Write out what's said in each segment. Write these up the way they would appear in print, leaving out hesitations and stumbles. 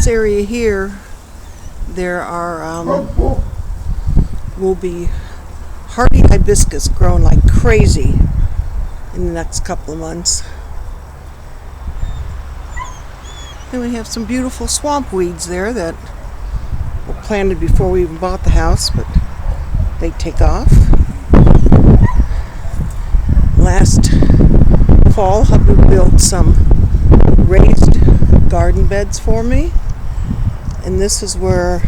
this area here, there are will be hardy hibiscus growing like crazy in the next couple of months. Then we have some beautiful swamp weeds there that were planted before we even bought the house, but they take off. Last fall, hubby built some raised garden beds for me, and this is where,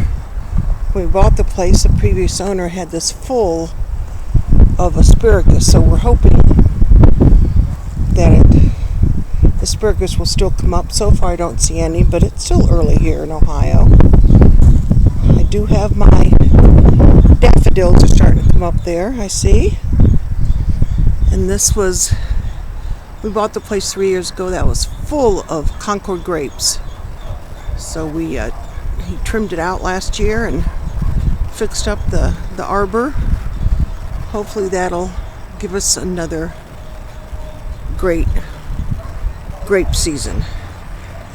when we bought the place, the previous owner had this full of asparagus, so we're hoping that asparagus will still come up. So far I don't see any, but it's still early here in Ohio. I do have my daffodils are starting to come up there, I see. And this was, we bought the place 3 years ago, that was full of Concord grapes. So he trimmed it out last year and fixed up the arbor. Hopefully that'll give us another great grape season.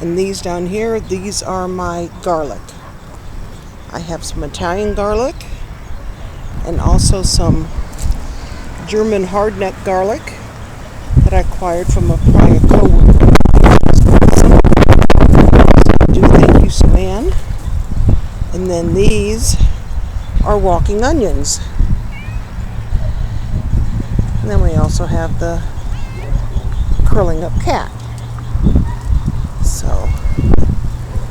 And these down here, these are my garlic. I have some Italian garlic and also some German hardneck garlic that I acquired from a prior co-worker. Thank you, Stan. And then these are walking onions. And then we also have the curling up cat. So,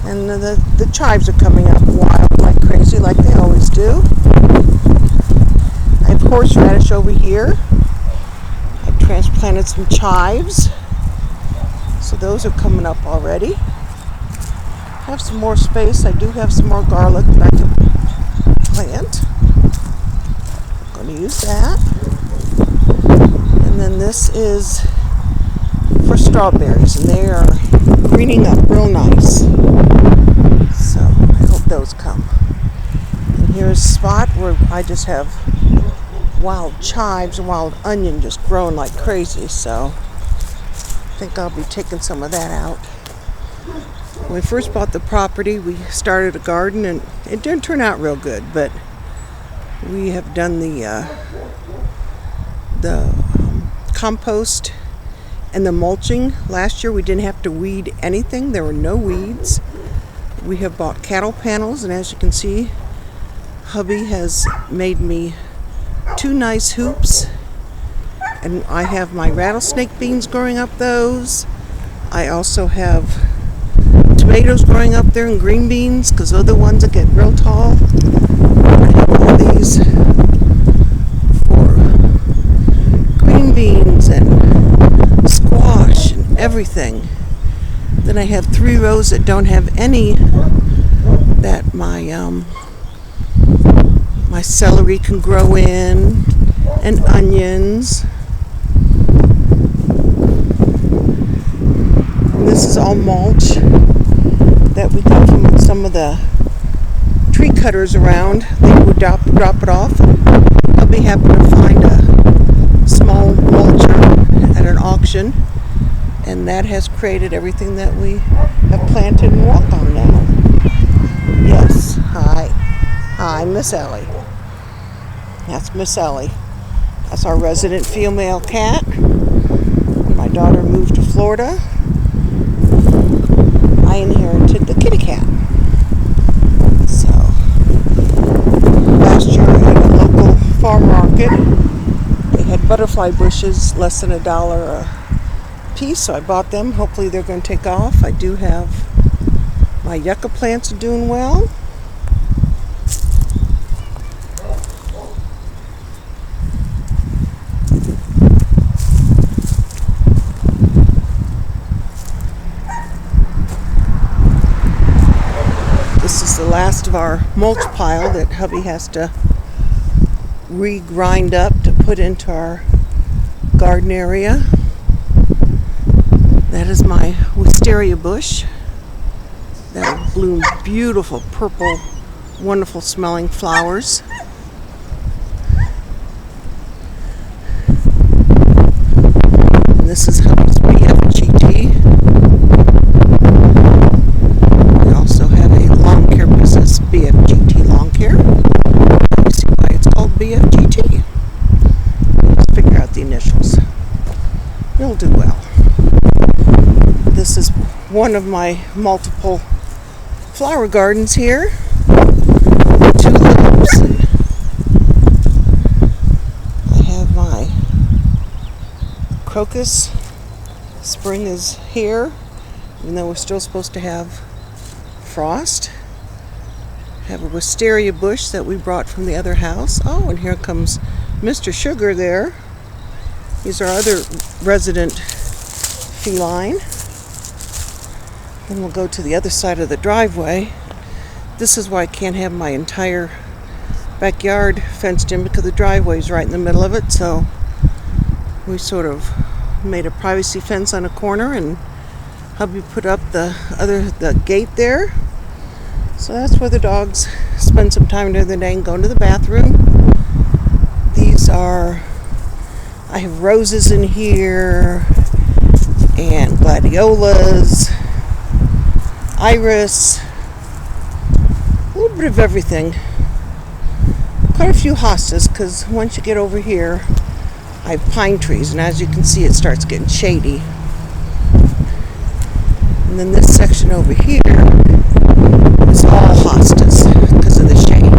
and the chives are coming up wild like crazy, like they always do. I have horseradish over here. I've transplanted some chives, so those are coming up already. I have some more space. I do have some more garlic that I can plant. I'm going to use that. And then this is for strawberries, and they are greening up real nice. So I hope those come. And here's a spot where I just have wild chives and wild onion just growing like crazy. So I think I'll be taking some of that out. When we first bought the property, we started a garden, and it didn't turn out real good, but we have done the compost and the mulching. Last year we didn't have to weed anything. There were no weeds. We have bought cattle panels, and as you can see, hubby has made me 2 nice hoops, and I have my rattlesnake beans growing up those. I also have tomatoes growing up there and green beans, because they're the ones that get real tall. I have all these for green beans and squash and everything. Then I have 3 rows that don't have any, that my celery can grow in, and onions. And this is all mulch that we got from some of the tree cutters around. They would drop it off. I'll be happy to find a small mulcher at an auction, and that has created everything that we have planted and walk on now. Yes, hi, Miss Ellie. That's Miss Ellie. That's our resident female cat. My daughter moved to Florida. I inherited the kitty cat. So, last year at a local farm market, they had butterfly bushes less than $1 a piece, so I bought them. Hopefully they're going to take off. I do have my yucca plants are doing well. This is the last of our mulch pile that hubby has to re-grind up to put into our garden area. That is my wisteria bush that bloomed beautiful purple, wonderful smelling flowers. And this is hubby's BFGT. We also have one of my multiple flower gardens here. Tulips, and I have my crocus. Spring is here, even though we're still supposed to have frost. I have a wisteria bush that we brought from the other house. Oh, and here comes Mr. Sugar there. He's our other resident feline. Then we'll go to the other side of the driveway. This is why I can't have my entire backyard fenced in, because the driveway is right in the middle of it. So we sort of made a privacy fence on a corner, and hubby put up the gate there. So that's where the dogs spend some time during the day and go to the bathroom. I have roses in here, and gladiolas, iris, a little bit of everything. Quite a few hostas, because once you get over here, I have pine trees, and as you can see, it starts getting shady. And then this section over here is all hostas because of the shade.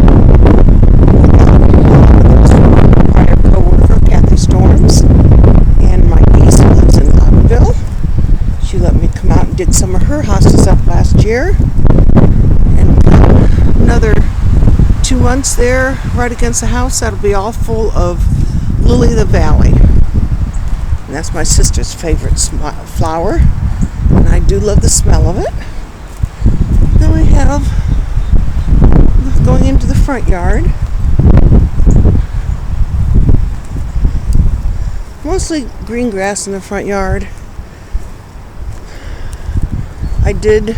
Prior co-worker Kathy Storms, and my niece who lives in Loudonville. She let me come out and dig some of her hostas up last year. And another 2 months there, right against the house, that'll be all full of lily of the valley. And that's my sister's favorite flower. And I do love the smell of it. Then we have, going into the front yard, mostly green grass in the front yard. I did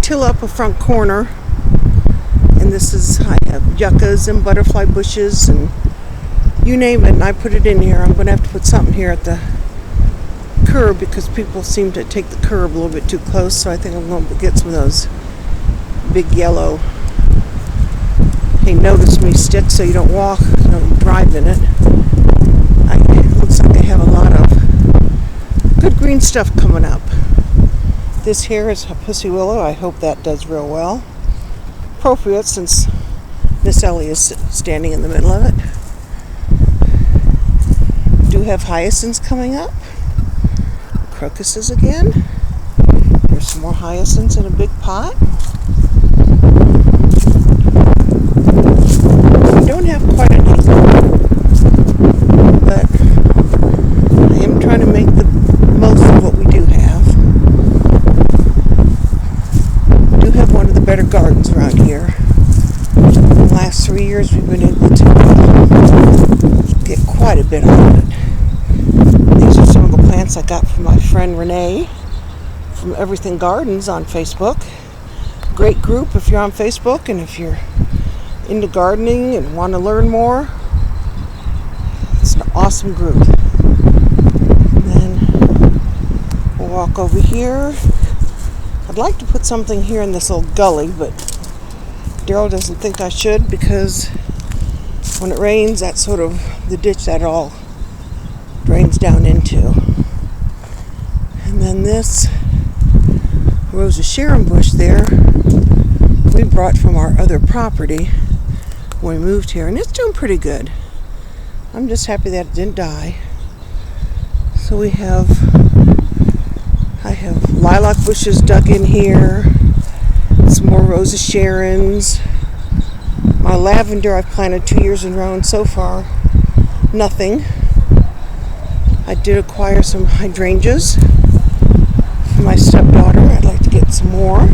till up a front corner, and I have yuccas and butterfly bushes and you name it, and I put it in here. I'm going to have to put something here at the curb because people seem to take the curb a little bit too close, so I think I'm going to get some of those big yellow "Hey, notice me" sticks so you don't drive in it. It looks like I have a lot of good green stuff coming up. This here is a pussy willow. I hope that does real well. Appropriate since Miss Ellie is standing in the middle of it. Do have hyacinths coming up. Crocuses again. There's some more hyacinths in a big pot. We don't have quite enough, but I am trying to make the most of what we do have. We do have one of the better gardens around here. In the last 3 years we've been able to get quite a bit out of it. These are some of the plants I got from my friend Renee from Everything Gardens on Facebook. Great group if you're on Facebook and if you're into gardening and want to learn more. It's an awesome group. And then we'll walk over here. I'd like to put something here in this little gully, but Daryl doesn't think I should because when it rains, that's sort of the ditch that it all drains down into. And then this Rosa Sharon bush there we brought from our other property when we moved here, and it's doing pretty good. I'm just happy that it didn't die. So I have lilac bushes dug in here, some more Rosa Sharons. My lavender I've planted 2 years in a row, and so far nothing. I did acquire some hydrangeas for my stepdaughter. I'd like to get some more.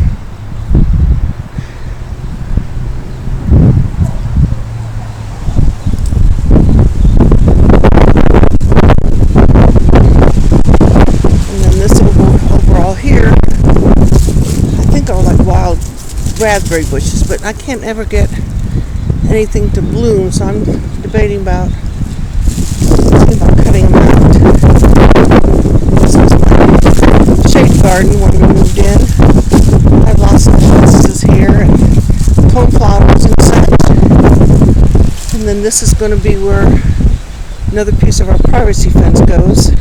And then this overall here, I think are like wild raspberry bushes, but I can't ever get anything to bloom, so I'm debating about cutting them out. This was my shade garden when we moved in. I have lots of lettuces here and coneflowers and such. And then this is going to be where another piece of our privacy fence goes.